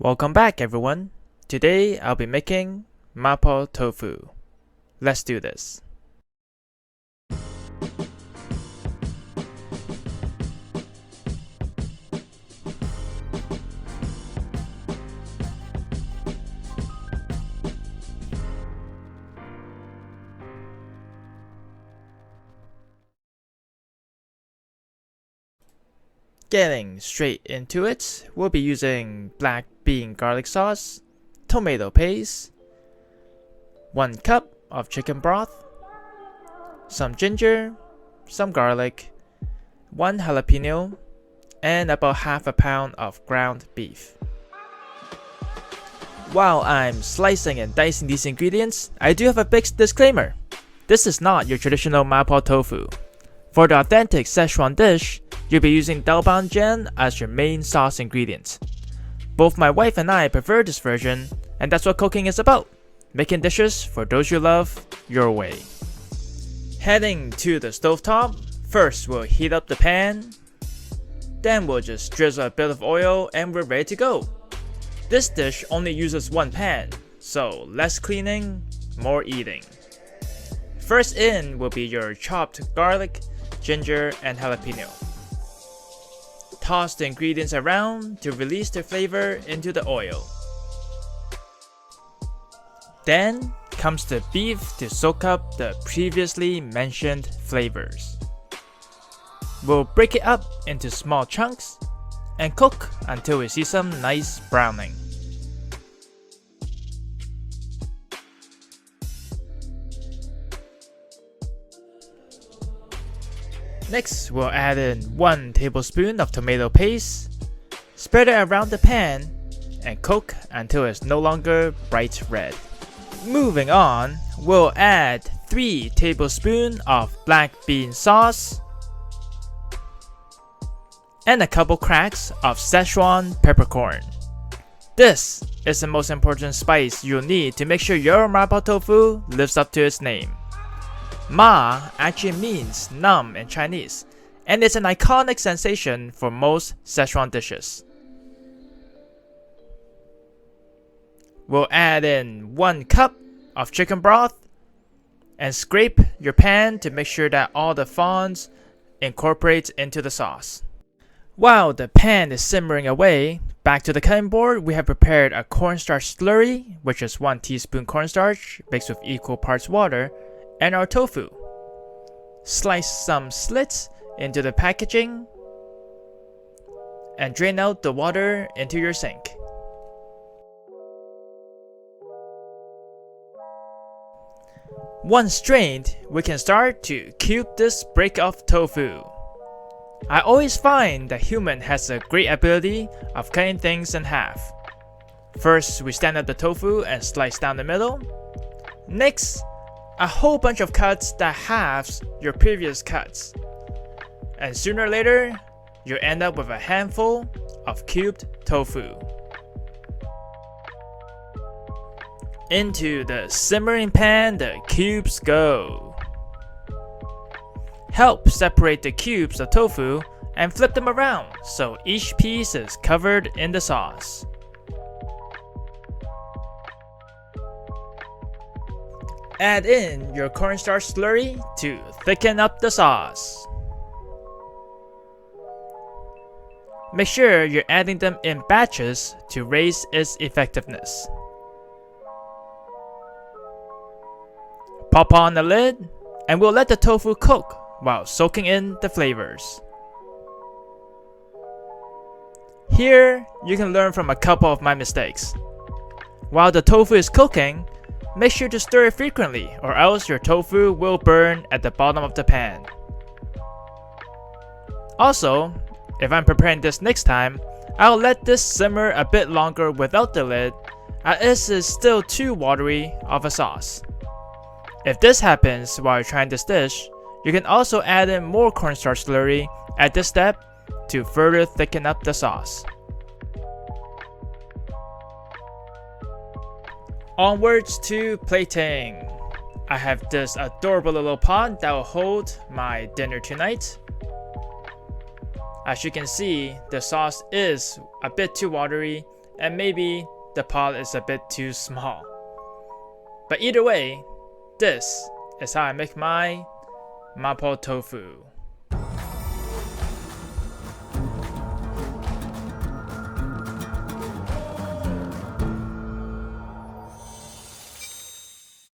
Welcome back everyone. Today I'll be making Mapo tofu. Let's do this. Getting straight into it, we'll be using black bean garlic sauce, tomato paste, 1 cup of chicken broth, some ginger, some garlic, 1 jalapeno, and about half a pound of ground beef. While I'm slicing and dicing these ingredients, I do have a big disclaimer. This is not your traditional Mapo tofu. For the authentic Sichuan dish, you'll be using dalbanjian as your main sauce ingredient. Both my wife and I prefer this version, and that's what cooking is about. Making dishes for those you love, your way. Heading to the stovetop, first we'll heat up the pan. Then we'll just drizzle a bit of oil and we're ready to go. This dish only uses 1 pan, so less cleaning, more eating. First in will be your chopped garlic, ginger, and jalapeno. Toss the ingredients around to release the flavor into the oil. Then comes the beef to soak up the previously mentioned flavors. We'll break it up into small chunks and cook until we see some nice browning. Next, we'll add in 1 tablespoon of tomato paste, spread it around the pan, and cook until it's no longer bright red. Moving on, we'll add 3 tablespoons of black bean sauce and a couple cracks of Sichuan peppercorn. This is the most important spice you'll need to make sure your Mapo tofu lives up to its name. Ma actually means numb in Chinese, and it's an iconic sensation for most Sichuan dishes. We'll add in 1 cup of chicken broth and scrape your pan to make sure that all the fond incorporates into the sauce. While the pan is simmering away, back to the cutting board, we have prepared a cornstarch slurry, which is 1 teaspoon cornstarch mixed with equal parts water, and our tofu. Slice some slits into the packaging and drain out the water into your sink. Once strained, we can start to cube this break of tofu. I always find that human has a great ability of cutting things in half. First, we stand up the tofu and slice down the middle. Next, a whole bunch of cuts that halves your previous cuts. And sooner or later, you end up with a handful of cubed tofu. Into the simmering pan the cubes go. Help separate the cubes of tofu and flip them around so each piece is covered in the sauce. Add in your cornstarch slurry to thicken up the sauce. Make sure you're adding them in batches to raise its effectiveness. Pop on the lid and we'll let the tofu cook while soaking in the flavors. Here, you can learn from a couple of my mistakes. While the tofu is cooking, make sure to stir it frequently or else your tofu will burn at the bottom of the pan. Also, if I'm preparing this next time, I'll let this simmer a bit longer without the lid as this is still too watery of a sauce. If this happens while you're trying this dish, you can also add in more cornstarch slurry at this step to further thicken up the sauce. Onwards to plating. I have this adorable little pot that will hold my dinner tonight. As you can see, the sauce is a bit too watery and maybe the pot is a bit too small. But either way, this is how I make my Mapo tofu.